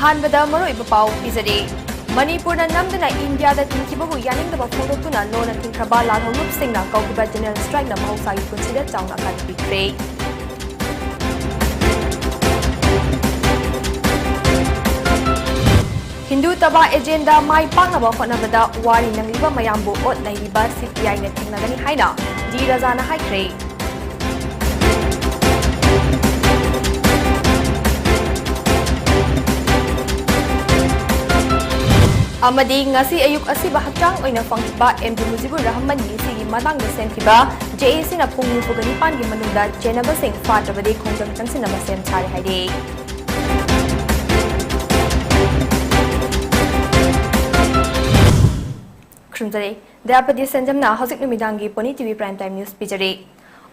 अहानबदा मरुइबा पाउ पिजरे मणिपुर नमदना इंडिया दा थिंखिबबु यानिंगदबा फोंदोक्तुना लोना थिंख्रबा लालहौलुपसिंगना कौकिबा जनरल स्ट्राइक ना महौसागी पुंसिदा चाउना काटबिख्रे हिंदू तबा एजेंडा माई पांगबा होनबदा वारी नंगलिबा मयामबु ओट नैलिबा सीपीआई ना थिंगनागनी हाइना D राजाना हाइख्रे अमदी ngasi ayuk asiba hakchang oina fangba MD Mujibur Rahman sigi matangda semkiba JAC na pungni pugani pangi manungda chenaba sing fatrabade khongjang changsinaba sem chari haide khrimjare DAYAPATI SENJAM na hojik numidangi PONYTV prime time news pijare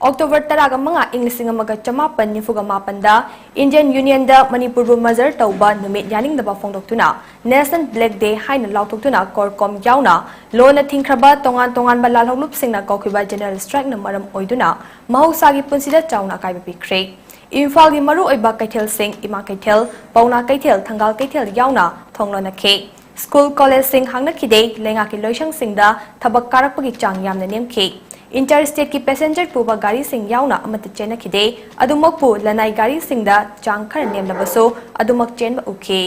October 15 1958 da Indian Union da Manipur Mazar tauba numit yaning da phongdoktuna National Black Day haina lautoktuna korkom yauna lona thingkraba tongan ba lalholup singna kokhiba general strike na maram oiduna mahosagi punsida chauna kaiba pikre Imphal gi maru oiba kaithel sing ima kaithel pauna kaithel thangal kaithel yauna thonglona khe School college sing hangna khide lenga ki loisang singda thabak karakpagi chang yamna nemkhe Interstate की passenger पुबा गाड़ी सिंह याउना अमत चेना खिदे अदुमकपु लनाई गाड़ी सिंहदा चांग खर नेमलबसो अदुमक chain उखे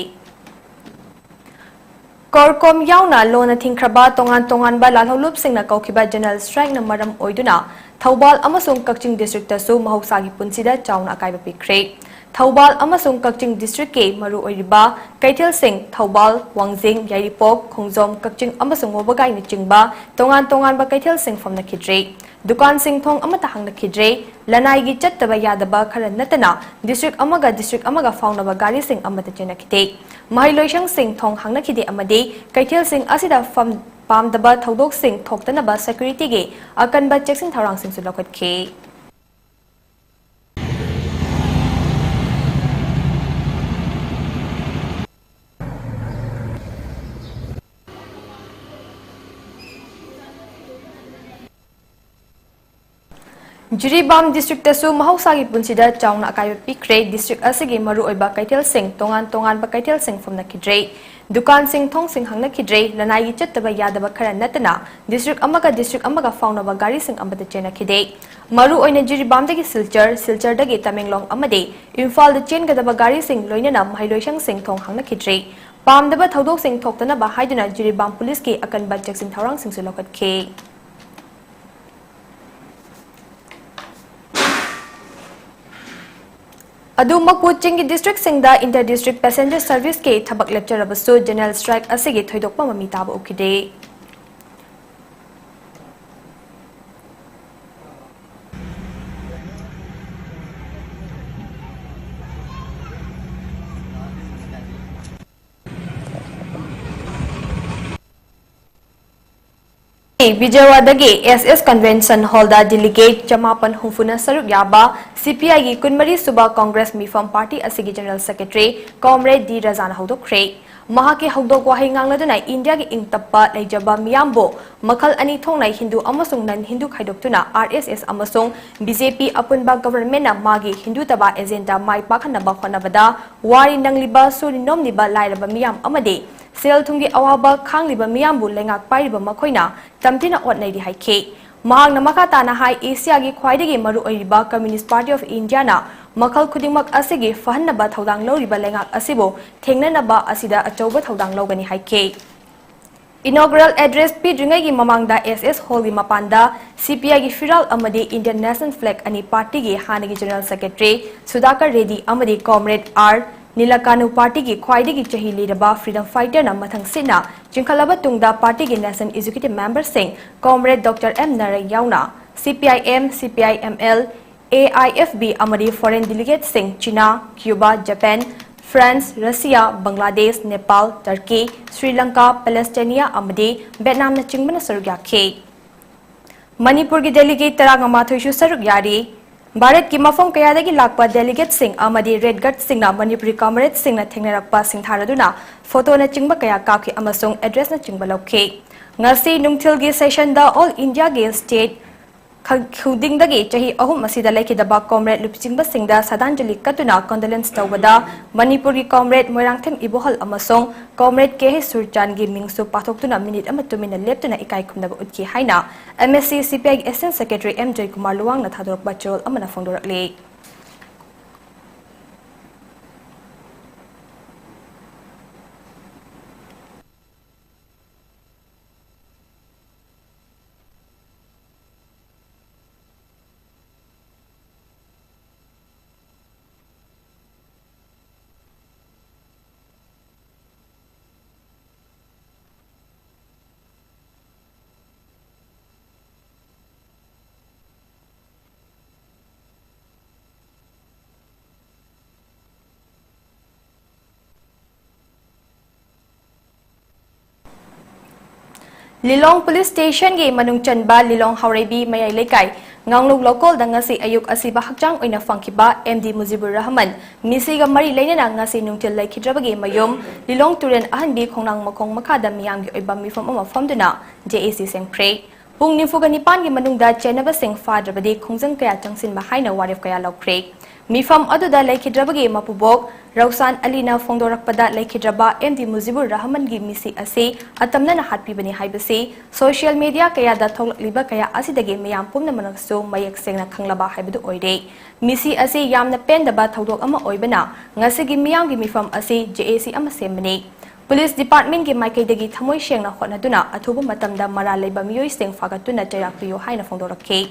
कोरकोम याउना लोना थिंख्रबा तोंगान बा लालहौलुप सिंहना कौखिबा general strike ना मरम ओइदुना Thoubal अमसुंग Kakching district तसु महौसागी पुंसिदा Chowna अकाइबा पिख्रे Thoubal अमसुंग Kakching district के मरु ओइरिबा कैथेल सिंह थौबाल वांगजिंग यारिपोक खोंगजोम कक्चिंग अमसुंग मोबगाई न चिंगबा तोंगान बा कैथेल सिंह फमना खिद्रे दुकान सिंह थोंग अमता हंगना खिद्रे लनाईगी चत्तबा यादबा खरा नतना डिस्ट्रिक्ट अमगा फाउनबा गाड़ी सिंह अमता चेना खिदे महिलोइसंग सिंह थोंग हंगना खिदे अमदे कैथेल सिंह असिदा फम पामदबा थौदोक सिंह थोक्तनबा सिक्योरिटी गे अकनबा चेक्सिन थौरांग Singh सुलखतखे Jiribam district tasu mahausaagi punsida chauna akaiba pikre district asigi maru oiba kaithel sing tongan ba kaithel sing fomna khidre dukan sing thong sing hangna khidre lanai gi chattaba yadaba khara natana district amaga fauna ba gari sing amada chena khide maru oina Jiribam dagi silchar dagi Tamenglong amade Imphal da chen gadaba gari sing loinana mahiloisang sing thong hangna khidre pamdaba thodok sing thoktana ba haiduna Jiribam police ki akan ba cheksin thorang sing sulokat khe अदुमकपु चिंगी district सिंगदा inter district passenger service के थबक लेक्चरबसु general strike असिगे थोइदोकपा ममी ताब उखिदे Vijayawada SS Convention Hall da delegate Chamapan Humfuna Saruk Yaba CPI gi Kunmari Suba Congress Mifam Party asigi General Secretary Comrade D Razana Hodokre Mahaki Hodok Wahi Ngangladuna India gi Ingtappa Leijaba Miyambo Makal Ani Thongnai Hindu amasung nan Hindu Khaidoktuna RSS amasung BJP Apunba government na magi Hindu taba agenda mai pakhanaba khonabada wari nangliba suri nomliba lairaba miyam amade Sel thungi awaba khangliba miyambu lengak pairiba makhoina tamtina otnaidi haikhe mahangna makata na hai Asia gi khwaidagi maru oiriba Communist Party of India na makhal khudingmak asigi fahanaba thodang loriba lengak asibo thengnanaba asida achauba thodang logani haikhe Inaugural address pidringai gi mamangda SS Hall gi mapanda CPI gi firal amadi Indian National Flag ani party gi hanagi General Secretary Sudhakar Reddy amadi Comrade R Nilakanu Party ki khwaidagi chahi liraba freedom fighter na mathang sina chingkhalaba tungda party ki national executive member sing Comrade Dr. M Naray yauna CPIM CPIML AIFB amadi foreign delegate sing China Cuba Japan France Russia Bangladesh Nepal Turkey Sri Lanka Palestine amadi Vietnam na chingbana saruk yakhe Manipur gi delegate tarangamathoi shu saruk yari Bharat की मफम कयादगी Lakpa delegate Singh अमदी red गट Singh Manipuri comrade Singh थेंगनरकपा सिंथारदुना photo न चिंग कया काखि अमसुंग address न चिंग लौखे ngasi nungthil gi session da all India gi state khudingdagi chahi ahum asida laikidaba comrade lupchingba sadanjali katuna condolence tawbada Manipuri comrade Moirangthem Ibohal amasong comrade KH Surchangi mingsu pathoktuna minute amatumina leptuna ikai khumnaba utki haina MSC CPI Assistant Secretary M Joy Kumar Luwang na thadorok bachol amana phongdorakle Lilong Police Station gi manung chanba Lilong Haurebi mayai lekai ngangluk local dangasi ayuk asiba hakjang oina fangkiba MD Mujibur Rahman misiga mari leinana ngasi nungtil laikhidrabagi mayum Lilong Turen ahanbi khongnang makong makada miyamgi oiba mifam ama famduna JAC sengpre pung nifuga nipan gi manungda chenaba sing fadrabadi khongjang kaya changsin ba haina warif kaya lokpre mifam aduda laikhidrabagi mapubok Rausan Alina Fongdorakpada Laikhidraba MD Mujibur Rahman gi misi ase atamna na hatpibani haibasi social media kaya da tholiba kaya asidagi mayam pumna manaksu mayak sengna khanglaba haibudu oire misi ase yamna pendaba thodok ama oibana ngasigi miyam gi mifam ase JAC ama sembani Police Department gi maikaidagi thamoi shengna khonaduna athubu matamda mara leiba miyoi seng fagatuna chayakpiyo haina fongdorakhe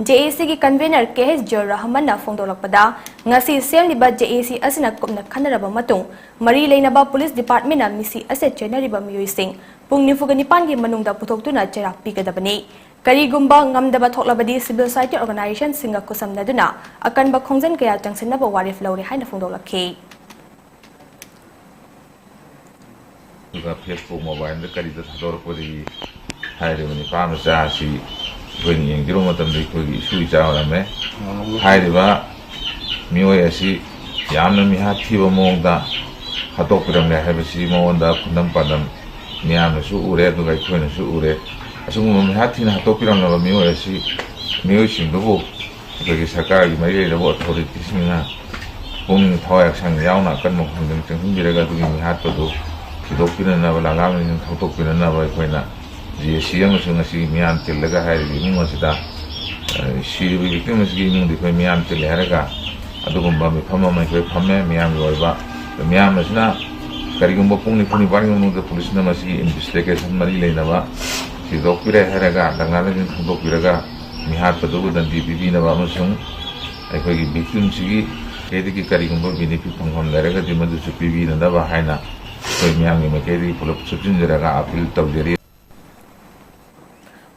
JAC gi convener KH Jor Rahman na fongdorakpada ngasi semliba JAC asina kopna khanaraba matung mari leinaba Police Department na misi ase chenariba miyoi seng pung nifugani pangi manungda putoktuna chayakpi kadabani karigumba ngamdaba thoklabadi civil society organization singa kusamnaduna akanba khongjan kaya changsinaba warif lawri haina fongdorakhe Facebook mobile da kari da thador pori haire mani pam sa si wen yeng jiro matam de ko issue chawa me haire ba mioi asi yamna mi ha thiba mong da hatok piram le ha si mo da phundam padam miyam su ure du ga khoi na su ure asu mo mi ha thina hatok piram la mioi asi mioi sing do bo ko gi sarkar gi mai le bo authority singa pung thoyak sang yauna kan mo khangdang chang bi ga du mi ha to do Dokpina na wala ngamin yung thotokpina na ba ikoina JAC ang ngasi miyam tilaga hari imung masida siribi victim masigi imung di koi miyam tilaharaga adugumba mi phama mai koi phame miyam yoiba miyam masina karigumba pungni baring da police na masigi investigation mari leina ba si dokpira haraga dangana jin thotokpiraga mihar padugu dan DPP na ba masung aikoi gi victim sigi kediki karigumba benefit phangam laraga di madu su PV na da ba haina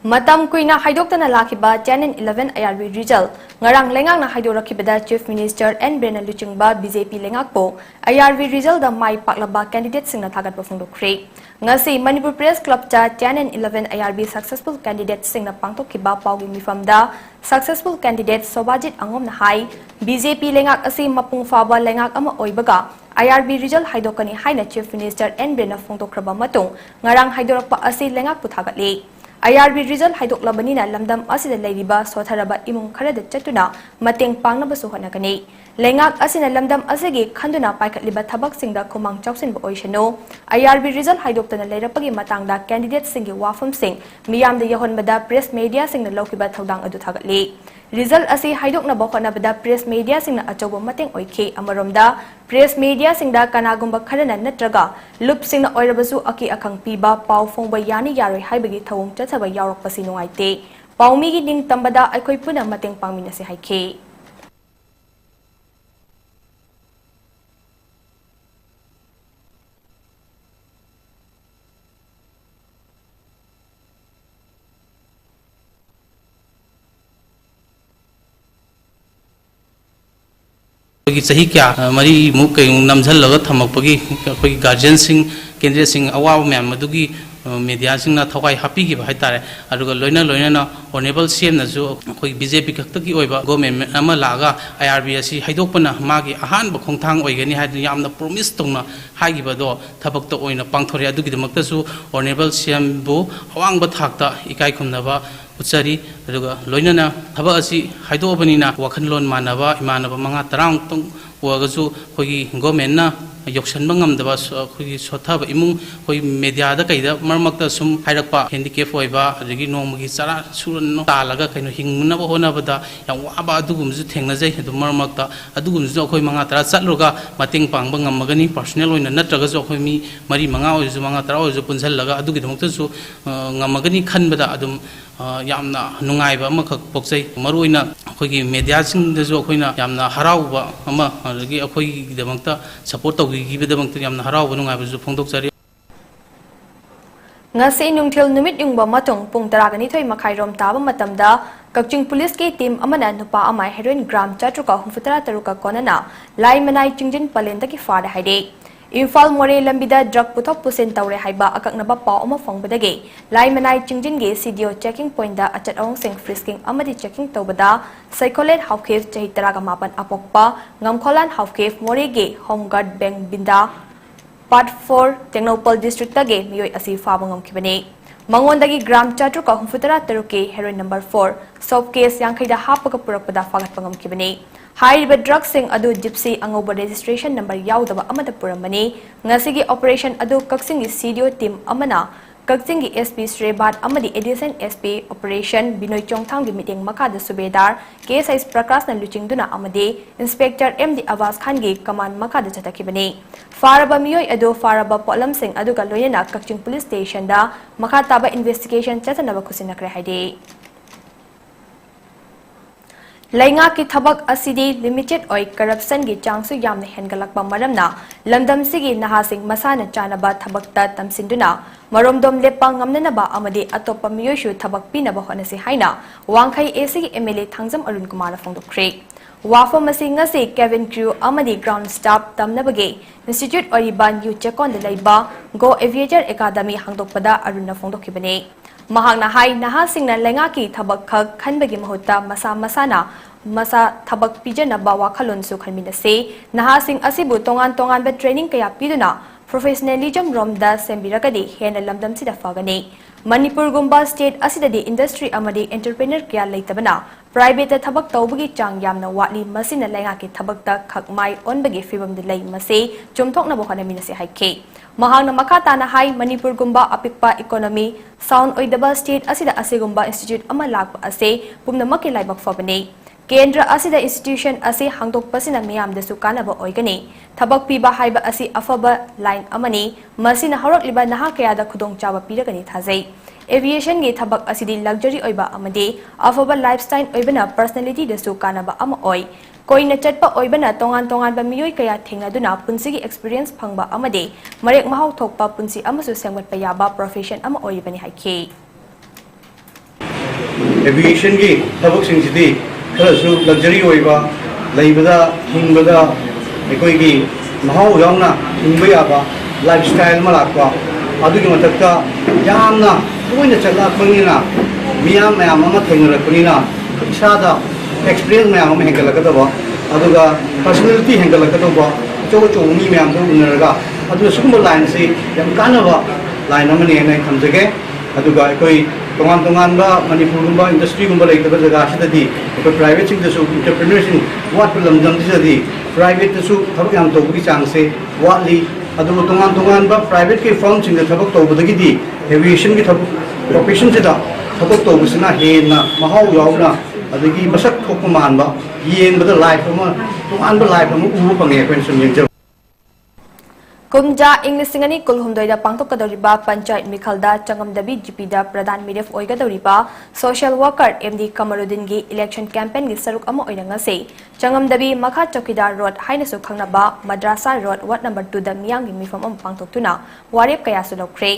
Matam kuina haidoktana lakiba Channel 11 IRB result ngarang lengang na haidorakibada Chief Minister N Brena Luchingba BJP lengakpo IRB result da mai paklaba candidate singna thagat ba phongdokre ngasi Manipur Press Club cha Channel 11 IRB successful candidate singna pangtokkiba pawgi mifamda successful candidate Sobajit Angom na hai BJP lengak asi mapung faba lengak ama oibaga IRB result haidokani haina Chief Minister N Brena phongdokraba matung ngarang haidorakpa asi lengak puthagatli IRB result haidoklabani na lamdam asida leiriba sotharaba imung kharada chatuna mateng pangnaba su honagani lengak asina lamdam asigi khanduna paikhatliba thabak singda khumang chawsin ba oishano IRB result haidoktana leirapagi matangda candidate singi wafam sing miyamda yahonbada press media singna lokiba thodang adu thagatli result asi haidokna ba khonabada press media singna achoba mateng oikhe amaromda press media singda kanagumba kharana natraga lup singna oirabasu aki akhang piba pau phongba yani yaroi haibagi thawung chathaba yawrakpasi nungaite paumi gi ning tambada aikhoi puna mateng pangminasi haikhe सही क्या मरी मुख कई नमझल थमपगी guardian केंद्रीय अवाब ma'am media थवाई happy है लोना लोना honourable CM अखोई बीजेपी खक्तकी गवर्नमेंट लागा IRB असी हैदोपना मागी अहानब खोंथांग ओइगनी हादि यामना प्रोमिस तोंना हागिबदो थबक्तो ओइना पांगथोरे अदुगिदमक्तसु ऑनरेबल सीएम बु अवांगब थाक्ता इकाई खुमनबा उच्चरी लोनना थबक असी हाइदोबनीना वखनलोन मानबा इमानबा मंगा तरांगतंग ओगसु अखोगी गवर्नमेंटना यौसनबा ngamdaba अखोगी सोथाब इमुंग अखोई मीडियादा कैदा मरमक्ता सुम हाइरकपा हैंडिकैप ओइबा अदगी नोंमगी चरा सुरन तालगा कैनो हिंगनबा होनबदा याम वाबा अदुगुमजु थेंगनाजै अदु मरमक्ता अदुगुमजु अखोई मंगा तरा चतलुगा मतेंग पांगबा ngamagani पर्सनल ओइना नत्रगसु अखोई मी मरी मंगा ओइजु मंगा तरा ओइजु पुनसलगा अदुगी दमक्तसु ngamagani खनबदा अदुम यामना नुंगाइबा अमखक पोक्सै मरुइना अखोगी मीडियासिंगदसु अखोइना यामना हराउबा अमा अदगी अखोगी दमक्ता support तौगिगिबदमक्ता यामना हराउबा नुंगाइबसु फोंदोकजरी ngasi nungthil numit yungba matung pung 12 makhairom taba matamda Kakching Police ki team amana nupa amai heroin gram chatruka humfutara taruka konana lai manai chingjin palenda ki fada haide Imphal More lambida drug puthok pusin tawre haiba akaknaba paw ama fongbadage lai manai chingjin ge CDO checking point da achat awong sing frisking amadi checking tawbada psycholet hawkef chahi taraga mapan apokpa ngamkholan hawkef more ge home guard bank binda Part 4 Technopol district tage miyoi asi fabangam kibane Mangondagi gram chatruka humfutara taruke heroin number 4 soft case yangkhaida hapaga purakpada fagatpangam kibane High drug sing adu gypsy angoba registration number yaudaba amata puramani ngasigi operation adu kaksing CDO team amana kaksing SP Srebat amadi edition SP operation Binoy Chongthang gi meeting makada subedar KSI Prakash na luchingduna amadi inspector MD Awas Khan gi command makada chatakibani Faraba miyoy adu faraba polam sing adu ga loyana Kakching police station da makataba investigation chatanaba kusinakre haide Lainga ki thabak asidi limited oil corruption gi changsu yamna hengalakpa maramna lamdam sigi nahasing masana chanaba thabakta tamsinduna maromdom lepa ngamnanaba amadi atopa miyoshu thabak pinaba honasi haina wangkhai AC MLA Thangjam Arun Kumar phongdokre wafam ngasi Kevin Crew amadi ground staff tamnabage institute oriban yu chekon laiba go aviator academy hangdokpada arunna phongdokhibane Mahangna hai nahasingna lenga ki thabak khak khanbagi mahutta masana masa thabak pijana ba wakhalon su khanminase nahasing asibu tongan ba training kaya piduna professionalism romda sembiragadi hena lamdam sida fagani Manipur gumba state asidadi industry amadi entrepreneur kaya leitabana private thabak tawbagi chang yamna watli masina lenga ki thabakta khakmai onbagi fibam de lei mase chumthokna bo khana minase haike Mahangna makatana hai Manipur gumba apikpa economy sound oidaba state asida asigumba institute ama lakpa ase pumna makki laibak fabani Kendra asida institution ase hangdokpasina miyamdasu kanaba oigani thabak piba haiba asi afaba line amani masina horokliba naha kayada khudongchaba piragani thajai aviation gi thabak asidi luxury oiba amade afaba lifestyle oibana personality dasu kanaba ama oi koina chatpa oibana tongan ba miyoi kaya thengnaduna punsigi experience phangba amade marek mahau thokpa punsi amasu sengwatpa yaba profession ama oibani haike aviation gi thabak singsidi kharasu luxury oiba leibada hingbada ekoi gi mahau yawna hingba yaba lifestyle malakwa adugi matakta yamna koina chatla khangina miyam mayam ama thengrakunina isada experience mayam ama hengalakadaba aduga personality hengalakadaba chow mi mayam do unaraga adu sugumba line se yam kanaba line amani nei thamjage aduga ekoi tongan ba Manipur gumba industry gumba leitaba jaga sidadi ekoi private sing dasu entrepreneurs sing wat lamjam disadi private dasu thabak yam tawgi changse watli adu tongan ba private ke firm sing da thabak tawbadagi di aviation ki thabak profession sida thabak tawbusina hena mahau yawna adagi masak thokpa manba yengbada life ama tongan ba life ama ubu pange ekoi sum yengja Kumja English singani kulhumdoida pangtokadoriba panchayat mikhalda changamdabi GPda pradhan miref oigadoriba social worker MD Kamarudin gi election campaign gi saruk ama oinangase changamdabi makha chokidar road hainasu khangnaba madrasa road ward number 2 da miyang gi mifam am pangtoktuna warep kaya su lokre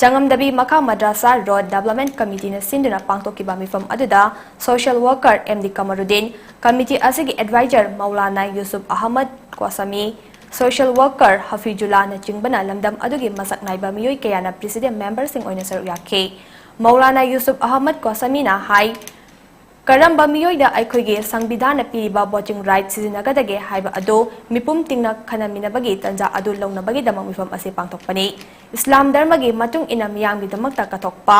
changamdabi makha madrasa road development committee na sinduna pangtokiba mifam aduda social worker MD Kamarudin committee asigi advisor Maulana Yusuf Ahmad Kwasami Social worker Hafizullah na chingbana lamdam adugi masak naiba miyoi kayana president member sing oina saruk yakhe Maulana Yusuf Ahmad Kwasami na hai karamba miyoi da aikhoige sangbidhana piriba voting right sizinagadage haiba ado mipum tingna khanaminabagi tanja adu longnabagi damang mifam ase pangthokpani Islam dharma gi matung ina miyang gi damakta kathokpa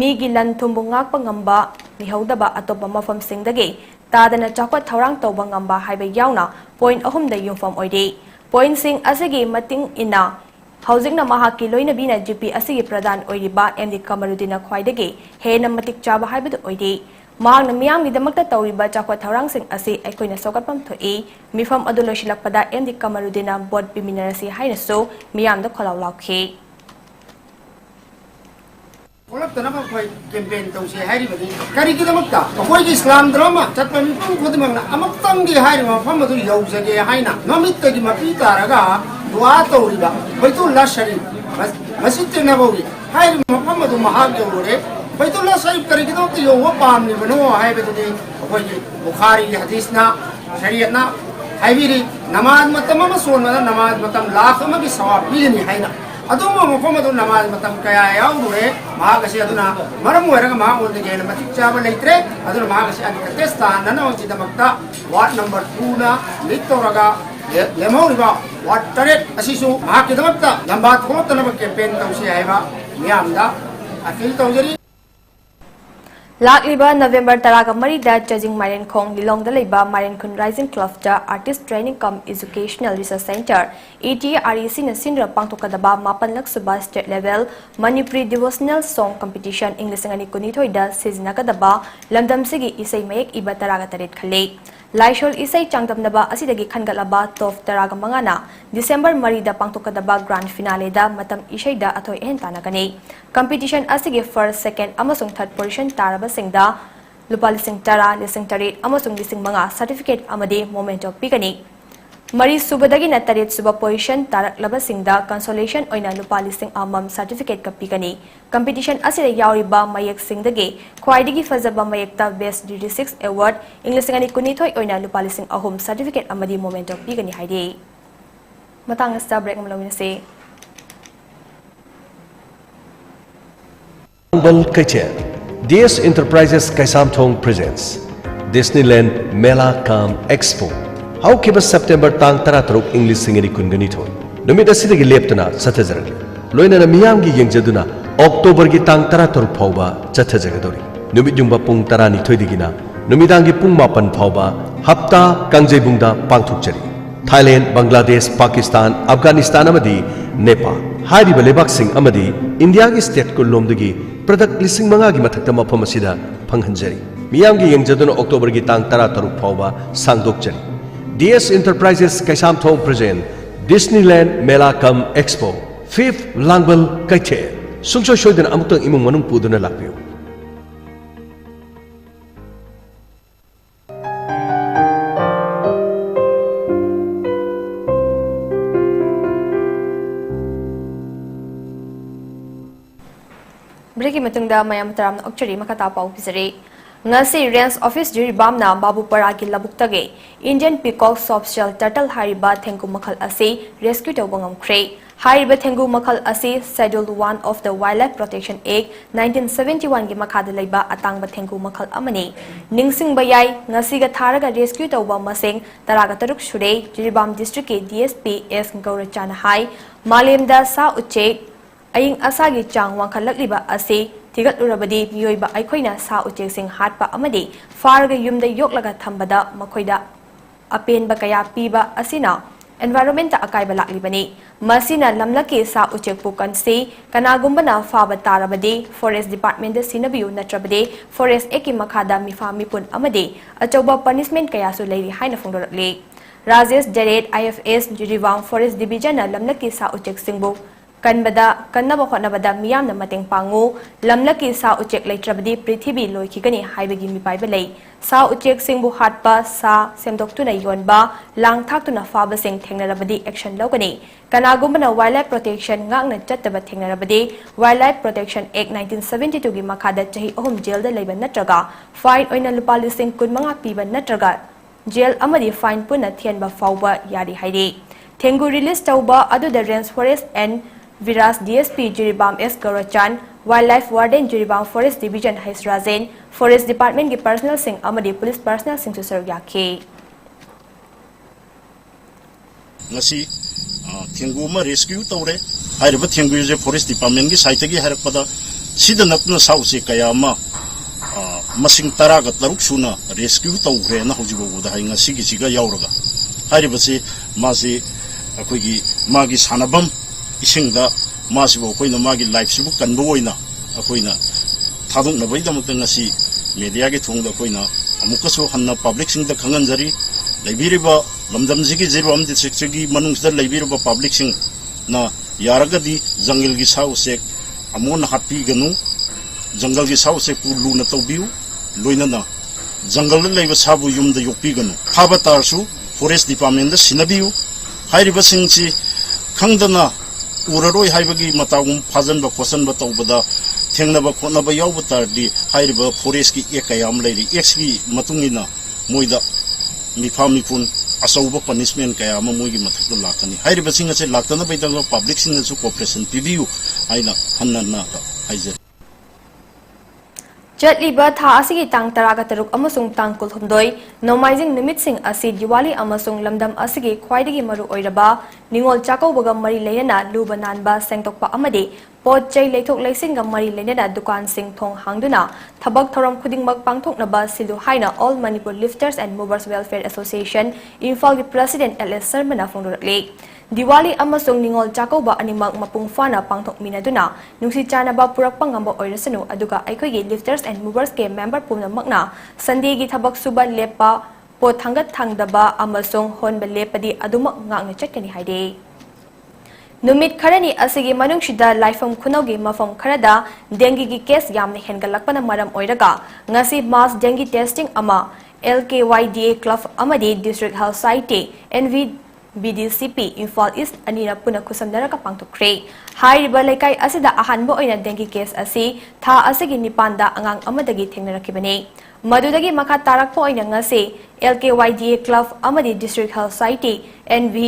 ꯃꯤꯒꯤ ꯂꯟ ꯊꯨꯝꯕꯨ ꯉꯥꯛꯄ ꯉꯝꯕ ꯃꯤꯍꯧꯗꯕ ꯑꯇꯣꯞꯄ ꯃꯐꯝꯁꯤꯡꯗꯒꯤ ꯇꯥꯗꯅ ꯆꯥꯎꯈꯠ ꯊꯧꯔꯥꯡ ꯇꯧꯕ ꯉꯝꯕ ꯍꯥꯏꯕ ꯌꯥꯎꯅ ꯄꯣꯏꯟꯠ ꯑꯍꯨꯝꯗ ꯌꯨꯝꯐꯝ ꯑꯣꯏꯔꯤ ꯄꯣꯏꯟꯠꯁꯤꯡ ꯑꯁꯤꯒꯤ ꯃꯇꯨꯡ ꯏꯟꯅ ꯍꯧꯖꯤꯛꯅ ꯃꯍꯥꯛꯀꯤ ꯂꯣꯏꯅꯕꯤꯅ ꯖꯤꯄꯤ ꯑꯁꯤꯒꯤ ꯄ꯭ꯔꯙꯥꯟ ꯑꯣꯏꯔꯤꯕ ꯑꯦꯝꯗꯤ ꯀꯃꯔꯨꯗꯤꯟꯅ ꯈ꯭ꯋꯥꯏꯗꯒꯤ ꯍꯦꯟꯅ ꯃꯇꯤꯛ ꯆꯥꯕ ꯍꯥꯏꯕꯗꯨ ꯑꯣꯏꯔꯤ ꯃꯍꯥꯛꯅ ꯃꯤꯌꯥꯝꯒꯤꯗꯃꯛꯇ ꯇꯧꯔꯤꯕ ꯆꯥꯎꯈꯠ ꯊꯧꯔꯥꯡꯁꯤꯡ ꯑꯁꯤ ꯑꯩꯈꯣꯏꯅ ꯁꯧꯒꯠꯐꯝ ꯊꯣꯛꯏ ꯃꯤꯐꯝ ꯑꯗꯨ ꯂꯣꯏꯁꯤꯜꯂꯛꯄꯗ ꯑꯦꯝꯗꯤ ꯀꯃꯔꯨꯗꯤꯟꯅ ꯚꯣꯠ ꯄꯤꯃꯤꯟꯅꯔꯁꯤ ꯍꯥꯏꯅꯁꯨ ꯃꯤꯌꯥꯝꯗ ꯈꯣꯜꯂꯥꯎ ꯂꯥꯎꯈꯤ ꯊꯣꯛꯂꯛꯇꯅꯕ ꯑꯩꯈꯣꯏ ꯀꯦꯝꯄꯦꯟ ꯇꯧꯁꯤ ꯍꯥꯏꯔꯤꯕꯗꯤ ꯀꯔꯤꯒꯤꯗꯃꯛꯇ ꯑꯩꯈꯣꯏꯒꯤ ꯏꯁꯂꯥꯝ ꯙꯔꯃ ꯆꯠꯄ ꯃꯤꯄꯨꯝ ꯈꯨꯗꯤꯡꯃꯛꯅ ꯑꯃꯨꯛꯇꯪꯒꯤ ꯍꯥꯏꯔꯤꯕ ꯃꯐꯝ ꯑꯗꯨ ꯌꯧꯖꯒꯦ ꯍꯥꯏꯅ ꯃꯃꯤꯠꯇꯒꯤ ꯃꯄꯤ ꯇꯥꯔꯒ ꯗꯨꯋꯥ ꯇꯧꯔꯤꯕ ꯕꯩꯇꯨꯜꯂꯥ ꯁꯔꯤꯐ ꯃꯁꯖꯤꯗ ꯅꯕꯋꯤ ꯍꯥꯏꯔꯤꯕ ꯃꯐꯝ ꯑꯗꯨ ꯃꯍꯥꯛ ꯌꯧꯔꯨꯔꯦ ꯕꯩꯇꯨꯜꯂꯥ ꯁꯔꯤꯐ ꯀꯔꯤꯒꯤꯗꯃꯛꯇ ꯌꯧꯕ ꯄꯥꯝꯂꯤꯕꯅꯣ ꯍꯥꯏꯕꯗꯨꯗꯤ ꯑꯩꯈꯣꯏꯒꯤ ꯕꯨꯈꯥꯔꯤꯒꯤ ꯍꯗꯤꯁꯅ ꯁꯔꯤꯌꯠꯅ ꯍꯥꯏꯕꯤꯔꯤ ꯅꯃꯥꯖ ꯃꯇꯝ ꯑꯃ ꯁꯣꯟꯕꯗ ꯅꯃꯥꯖ ꯃꯇꯝ ꯂꯥꯈ ꯑꯃꯒꯤ ꯁꯋꯥꯕ ꯄꯤꯒꯅꯤ ꯍꯥꯏꯅ ꯑꯗꯨꯝꯕ ꯃꯐꯝ ꯑꯗꯨ ꯅꯃꯥꯖ ꯃꯇꯝ ꯀꯌꯥ ꯌꯥꯎꯔꯨꯔꯦ ꯃꯍꯥꯛ ꯑꯁꯤ ꯑꯗꯨꯅ ꯃꯔꯝ ꯑꯣꯏꯔꯒ ꯃꯍꯥꯛ ꯑꯣꯏꯅ ꯍꯦꯟꯅ ꯃꯇꯤꯛ ꯆꯥꯕ ꯂꯩꯇ꯭ꯔꯦ ꯑꯗꯨꯅ ꯃꯍꯥꯛ ꯑꯁꯤ ꯑꯟꯀꯟꯇꯦꯁ ꯇꯥꯍꯟꯅꯅꯕꯒꯤꯗꯃꯛꯇ ꯋꯥꯔꯗ ꯅꯝꯕꯔ 2ꯅ ꯂꯤꯗ ꯇꯧꯔꯒ ꯂꯦꯝꯍꯧꯔꯤꯕ ꯋꯥꯔꯗ 8 ꯑꯁꯤꯁꯨ ꯃꯍꯥꯛꯀꯤꯗꯃꯛꯇ ꯂꯝꯕꯥ ꯊꯣꯛꯂꯛꯇꯅꯕ ꯀꯦꯝꯄꯦꯟ ꯇꯧꯁꯤ ꯍꯥꯏꯕ ꯃꯤꯌꯥꯝꯗ ꯑꯄꯤꯜ ꯇꯧꯖꯔꯤ ꯂꯥꯛꯂꯤꯕ ꯅꯕꯦꯝꯕꯔ 13दा चजिंग माइरेनखोंग लिलोंगदा लेबा माइरेनखुन राइजिंग क्लबदा artist training cum educational research centre ETREC न सिंद्र पांगथोकदबा 9लक सुबा state level Manipuri devotional song competition English अंगनी कुनिथोइदा सिजनागदबा लमदमसिगी इसै मयेक इबा 13 खले लाइशोल इसै चांगदमनबा असिदगी खनगलबा टॉप 15 डिसेंबर 3दा पांगथोकदबा ग्रांड फिनालेदा मतम इसैदा अथोय एहन तानागनी कंपटीशन असिगी फर्स्ट सेकंड अमसुंग थर्ड पोजीशन तारबा सिंगदा लुपा लिसिंग 10 लिसिंग 3 अमसुंग लिसिंग 5 सर्टिफिकेट अमदे मोमेंट ऑफ पिगनी मरी सुबदगी न 3 सुबा पोजीशन तारकलबा सिंगदा कंसोलेशन ओइना लुपा लिसिंग अमम सर्टिफिकेट का पिगनी कंपटीशन असिदा यावरिबा मयेक सिंगदगी ख्वाइदगी फजबा मयेकता बेस्ट DD6 अवार्ड इंग्लिश अंगनी कुनिथोय ओइना लुपा लिसिंग अहुम सर्टिफिकेट अमदे मोमेंट ऑफ पिगनी हाइदे मतंग स्टा ब्रेक मलविनसे WANGKHEMCHA DS Enterprises Kaisamthong presents Disneyland Mela Kam Expo. How kiba September tang 13 English singeri kungani thoi. Numit asidagi leptana sathajarag. Loina na miyam gi yengjaduna October gi tang 13 phawba chathajagadori. Numit jungba pung 12 thoi digina numitang gi pung 9 phawba hapta kangjebungda pangthokjari. Thailand, Bangladesh, Pakistan, Afghanistan amadi Nepal. Hariba lebak sing amadi India gi state ko lomdagi product lising manga gi mathakta mafam asida phanghanjari miyam gi yengjaduna October gi tang 13 phawba sangdokjari DS Enterprises Kaisamthong present Disneyland Mela Kam Expo 5th Langbal Kaithe sungsoi soidana amutang imung manung puduna lakpiu break मतुंगदा मयाम तराम अक्चरी मखता पाउ पिजरे ngasi range office जिरिबामना बाबूपरा की लबुक्तगे Indian peacock soft shell turtle हारिबा थेंगु मखल असे रेस्क्यू तौबा ngamkhre हारिबा थेंगु मखल असे schedule 1 of the wildlife protection act 1971 की मखादा लेबा अतांगबा थेंगु मखल अमने निंगसिंग बयाई ngasi ga tharaga रेस्क्यू तौबा मसेंग तरागा तरुक सुरे जिरिबाम डिस्ट्रिक्ट के DSP S गौरचाना हाई मालेमदा सा उच्चे अयिंग असागी चांग वांखलकलिबा असे थिगतुरबदी मियोइबा अखोइना सा उचेक्सिंग हाटपा अमदि फारगा युमदा योक्लगा थंबदा मखोइदा अपेनबा कया पीबा असिना एनवायरनमेंट अकाइबा लाक्लिबनी मसिना लमलकी सा उचेकपु कंसे कनागुंबना फाबा तारबदी फॉरेस्ट डिपार्टमेंट सिनबियु नत्रबदी फॉरेस्ट एकी मखादा मिफा मिपुन अमदि अचौबा पनिशमेंट कयासु लेरि हाइना फोंदोरकले राजेश जरेट IFS जिरिवांग फॉरेस्ट डिवीजन लमलकी सा उचेकसिंगबु कनबदा कन्नबा होनबदा मियाम न मतेंग पांगु लमलकी सा उचेक लेत्रबदी पृथ्वी लोइखिगनी हाइबगी मिपाइबा लेइ सा उचेक सिंगबु हाटपा सा सेमदोक्तुना योनबा लांगथाक्तुना फाबा सिंग थेंगनरबदी एक्शन लौगनी कनागुंबना वाइल्डलाइफ प्रोटेक्शन गांगना चत्तबा थेंगनरबदी वाइल्डलाइफ प्रोटेक्शन एक्ट 1972 की मखादा चही 3 जेलदा लेबा नत्रगा फाइन ओइना लुपा लिसिंग 15 पीबा नत्रगा जेल अमदी फाइन पुना थियनबा फाउबा यारी हाइदे थेंगु रिलीज तौबा अदुदा रेंज फॉरेस्ट एंड विराज DSP जिरिबाम S गौरचान wildlife warden Jiribam forest division हैस राजेन फॉरेस्ट डिपार्टमेंट की पर्सनल सिंह अमदी पुलिस पर्सनल सिंह सुसर याखे ngasi thenguma rescue tawre hairiba thengui je forest department gi site gi harappada सिदा नपना साउसे कयामा मसिंग तरागा तरुक सुना रेस्क्यू तौग्रे ना हौजिबोदा हाइंगा सिगिसिगा यावरगा हारिबसे मासे अखोगी मागी सानबम इसिंगदा मासिबो अखोइना मागी लाइफ सिबु कनबो ओइना अखोइना थादोंनबैदमत ngasi media gi thongda अखोइना अमुकसो हन्ना पब्लिक सिंग द खंगनजरी लैबिरिबा लमदमजिगी जिरोम डिस्ट्रिक्ट gi manungsda लैबिरिबा पब्लिक सिंग ना यारगदी जंगल gi साउसे अमोन हापी गनु जंगल की साउ से लू न तौबियु लोइनना जंगल लेबा साबु युमदा योक्पिगनु फाबा तारसु फॉरेस्ट डिपार्टमेंट द सिनबियु हाइरिबा सिंगसी खंगदना उररोय हाइबगी मतागुम फाजनबा खोसनबा तौबदा थेंगनबा खोनबा यावबा तारदी हाइरिबा फॉरेस्ट की एकयाम लेरी एक्स की मतुंगिना मोइदा मिफा मिपुन असौबा पनिशमेंट कया अमा मोइगी मथकदा लाकनी हाइरिबा सिंगसे लाक्तना बैदंगा पब्लिक सिंगसु कोऑपरेशन पिबियु आइना हन्नना हाइजे चटलीबा था असिगी तांग तरागा तरुक अमसुंग तांग कुलहुमदोई नोमाइजिंग निमितसिंग असि दिवाली अमसुंग लमदम असिगी ख्वाइदगी मरु ओइरबा निंगोल चाकौबगा मरी लेना लुबा नानबा सेंगतोकपा अमदि पोट चै लेथोक लेसिंग मरी लेना दुकान सिंग थोंग हांगदुना थबक थौरम खुदिंगमक पांगथोकनबा सिलु हाइना all Manipur lifters and movers welfare association Imphal की प्रेसिडेंट एलएस शर्मा फोंदोरकले दिवाली अमसुंग निंगोल चाकौबा अनिमक मपुंग फाना पांगथोकमिनदुना नुंसी चानबा पुरकपा ngamba oirasanu aduga aikhoigi lifters and movers ke member pumnamakna sunday gi thabak suba lepa pot thangat thangdaba amasung honba lepadi adumak ngakna chatkani haide numit kharani asigi manungshida laifam khunogi mafam kharada dengue gi case yamne hengalakpana maram oiraga ngasi mass dengue testing ama LKYDA club amadi district health site NV BDCP Infal East anina puna kusamnaraka pangthokre hairiba laikai asida ahanba oina dengue case asi tha asigi nipanda angang amadagi thengnarakibane madudagi makha tarakpa oina ngase LKYDA club amadi district health site NV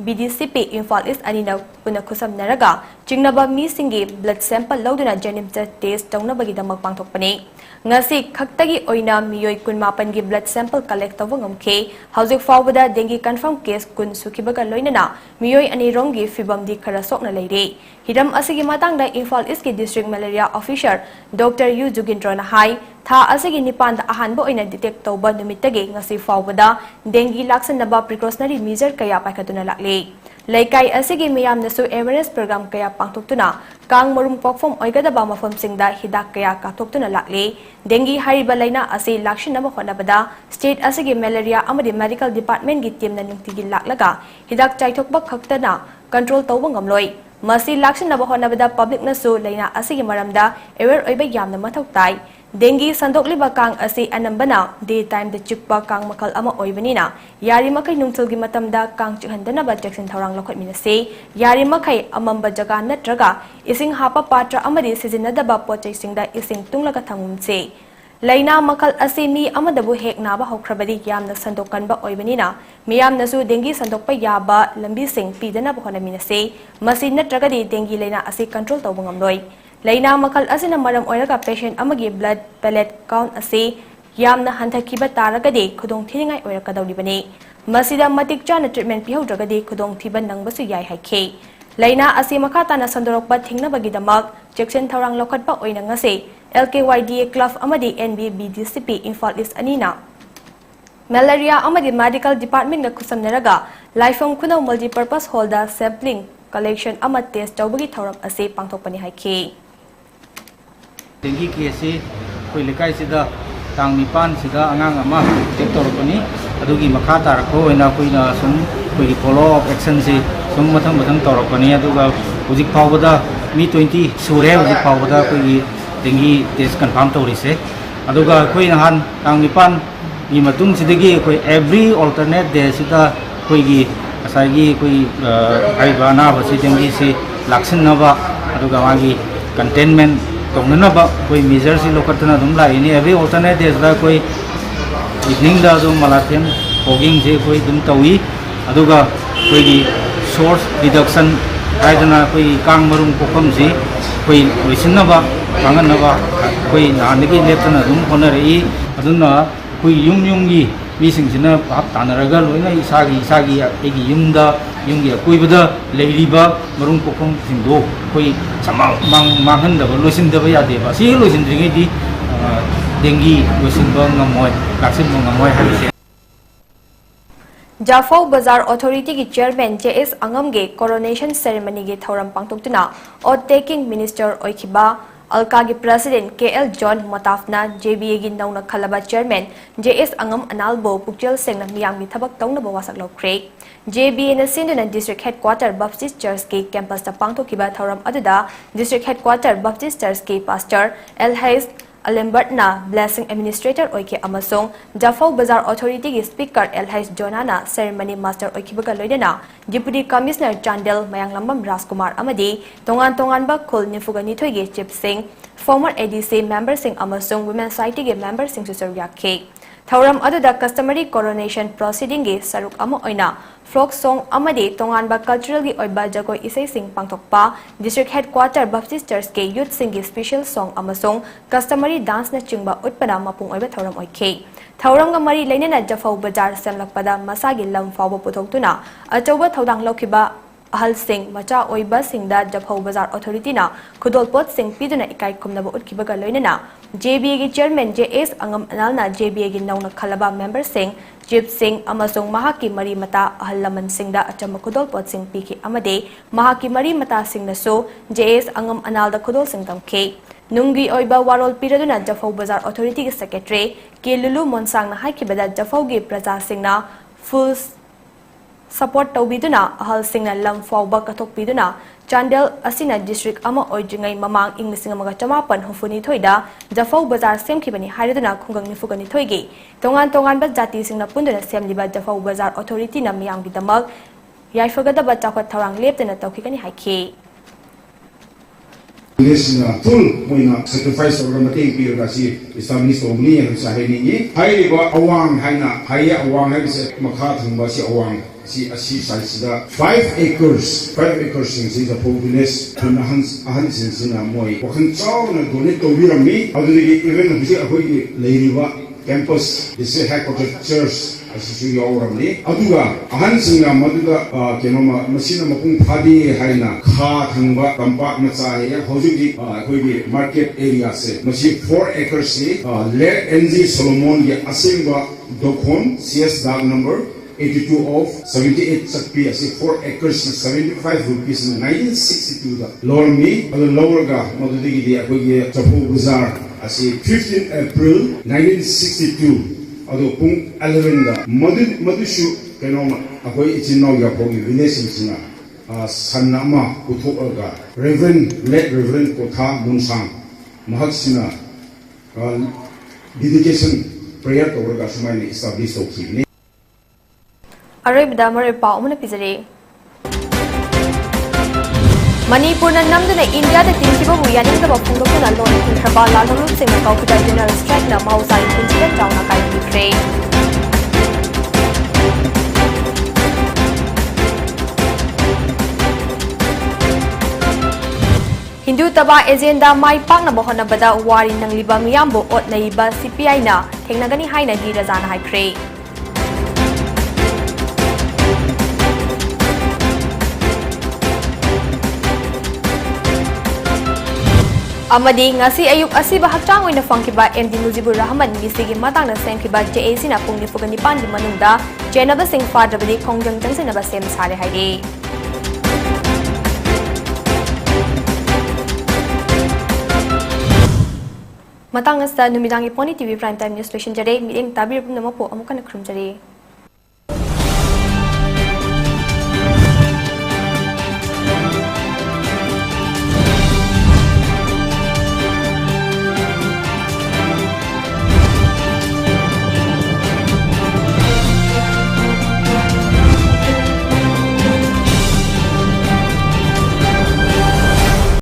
BDCP Infal East anina puna kusamnaraga chingnaba mi singi blood sample loduna genom test tawnabagi damak pangthokpane ngasi khaktagi oina miyoi kunmapan gi blood sample collect tawba ngamkhe hauzik fawbada dengue confirm case kun sukibaga loinana miyoi ani rongi fibam di khara sokna leire hiram asigi matangda Infal East ki district malaria officer Dr. Yu Jugindrona hai tha asigi nipan da ahan bo oina detect tawba numitage ngasi fawbada dengue laksanaba precautionary measure kaya paikhatuna lakle laikai asigi miyam nasu awareness program kaya pangthoktuna kang marum pokfom oigadaba mafam singda hidak kaya kathoktuna lakle dengue hariba laina ase lakshinaba honabada state asigi malaria amadi medical department gi team na nungtigi laklaga hidak chaithokba khaktana control tawba ngamloi masi lakshinaba honabada public nasu laina asigi maramda aware oiba yamna mathau tai dengue sandokliba kang ase anambana daytime da chikpa kang makal ama oibanina yari makai nungthulgi matamda kang chikhandana ba jackson thorang lokhatminase yari makai amamba jaga natraga ising hapa patra amadi sizinadaba pochai singda ising tunglaga thamumse laina makal ase mi amadabu heknaba hokrabadi yamna sandokanba oibanina miyamnasu dengue sandokpa yaba lambi sing pidana ba honaminase masi natragadi dengue laina ase control tawbangamloi laina makal asina maram oiraga patient amagi blood pellet count ase yamna hanthakiba taragade khudong thiningai oirakadawlibani masida matik chana treatment pihaudragade khudong thiba nangbasu yai haikhe laina ase makhatana sandorokpa thingnabagi damak jackson thorang lokhatpa oina ngase LKYDA club amadi NB BDCP Infal East anina malaria amadi medical department na kusamnaraga lifeform kuno multipurpose hall da sampling collection ama test tawbagi thoram ase pangthokpani haikhe dengue case koi lekai sida tang nipan sida angang ama tek torpani adugi makha tarakho ena koina sum koi follow up action se sum mathang mathang torpani aduga hujik phawbada mi 20 sure hujik phawbada koi dengue test confirm torise aduga koi han tang nipan mi matung sidagi koi every alternate day sida koi gi asagi koi ai bana ba si dengue se laksan naba aduga magi containment tongna koi measure si lokatna dum la ini every alternate days da koi evening da dum malathem fogging je koi dum tawi aduga koi gi source reduction aidana koi kang marum pokham ji koi loisinna ba kangan ba koi nanagi leptana dum honari aduna koi yung gi ꯃꯤꯁꯤꯡꯁꯤꯅ ꯚꯥꯞ ꯇꯥꯅꯔꯒ ꯂꯣꯏꯅ ꯏꯁꯥꯒꯤ ꯑꯩꯒꯤ ꯌꯨꯝꯒꯤ ꯑꯀꯣꯏꯕꯗ ꯂꯩꯔꯤꯕ ꯃꯔꯨꯝ ꯀꯣꯛꯐꯝꯁꯤꯡꯗꯣ ꯑꯩꯈꯣꯏ ꯃꯥꯡꯍꯟꯗꯕ ꯂꯣꯏꯁꯤꯟꯗꯕ ꯌꯥꯗꯦꯕ ꯑꯁꯤ ꯂꯣꯏꯁꯤꯟꯗ꯭ꯔꯤꯉꯩꯗꯤ ꯗꯦꯡꯒꯤ ꯂꯣꯏꯁꯤꯟꯕ ꯉꯝꯃꯣꯏ ꯂꯥꯛꯁꯤꯟꯕ ꯉꯝꯃꯣꯏ ꯍꯥꯏꯕꯁꯦ Jafau Bazar Authority ki Chairman JS Angamge coronation ceremony gi thauram pangtoktuna oath taking minister oikhiba Alka gi President KL John Motafna JBA gi nauna khalaba Chairman JS Angam Analbo Pukchel Sengna miyam gi thabak tawna bawasak lokre JBA na sinduna District Headquarter Baptist Church ki campus ta pangtokhiba thauram aduda District Headquarter Baptist Church ki Pastor El Hayes Alembertna Blessing Administrator Oike Amasong Jafau Bazar Authority ki Speaker El Hayes Jonana Ceremony Master Oikibaga Loidana Deputy Commissioner Chandel Mayanglambam Raskumar Amadi Tongan ba Khul Nifugani Thoige Chip Singh former ADC member Singh Amasong Women's Society ki member Singh Susarya K Thauram aduda customary coronation proceeding gi saruk ama oina folk song amadi tongan ba cultural gi oiba jagoi isai sing pangthokpa district headquarter Baptist Church ke youth sing gi special song amasong customary dance na chingba utpana mapung oiba thauram oike thauram ga mari leinena Jafau Bazar semlakpada masagi lam fawba puthokuna achauba thodang lokhiba ahal sing macha oiba singda Jafau Bazar Authority na khudolpot sing piduna ikai khumnaba utkibaga loinena JBA gi chairman JS Angam Analna JBA gi nauna khalaba member sing Jip Singh amasong mahaki mari mata ahal laman singda achama khudolpot sing piki amade mahaki mari mata singna so JS Angam Analda khudol sing tamke nungi oiba warol piraduna Jafau Bazar Authority gi secretary Kelulu Monsang na haikibada Jafau gi praja singna full support tawbiduna ahal singna lam fawba kathok piduna Chandel asina district ama oijingai mamang inglising amaga chamapan hufuni thoida Jafau Bazar semkhibani hairaduna khungang nifugani thoige tongan ba jati singna punduna semliba Jafau Bazar Authority na miyam gidamak yaifagada ba chakhat tharang leptena tawkhigani haike This full moina sacrifice of Ramating period as establish omni and sahini hai ba awang haina haya awang hai se makha thungba si awang si size da 5 acres in the populous ahan sina moi wakhan chaw na donate to birami adudi even bisi ahoi leiriba campus is headquarter church asisu yawramni aduga ahan singa maduga kenoma masina mapung phadi haina kha thangba tampa macha ya hojugi ahoi market area se masi 4 acres ni le NG Solomon ya asingba dokhon CS dag number 82 of 78 sakpi as 4 acres 75 rupees in 1962 da lower me lower ga madudigi di ahoi Jafau Bazar as 15 April 1962 ado pung 11 da madushu kenoma ahoi ichinau ya pogi village sina sanama uthoga Reverend Kotha Munsang mahaksina dedication prayer towards Gasumai established okay Arabida Maripa Umana Pizare Manipur na namduna India da tinsiba bu yaning da bapungdokuna lon kintraba lalolu sing kaukuda general strike na mausai kunsiga chauna kai dikre Hindu taba agenda mai pakna bohona bada wari nangliba miyambo ot naiba CPI na thengnagani haina di razana haikre Amadi ngasi ayuk asiba hakchang oina fangkiba MD Mujibur Rahman misigi matangna semkiba JAC na pungni fugani pandi manungda jenaba sing fadrabadi khongjang jangsinaba sem sare haide matang asta numidangi PONYTV prime time news station jare meeting tabir pum namapo amukan khrum jare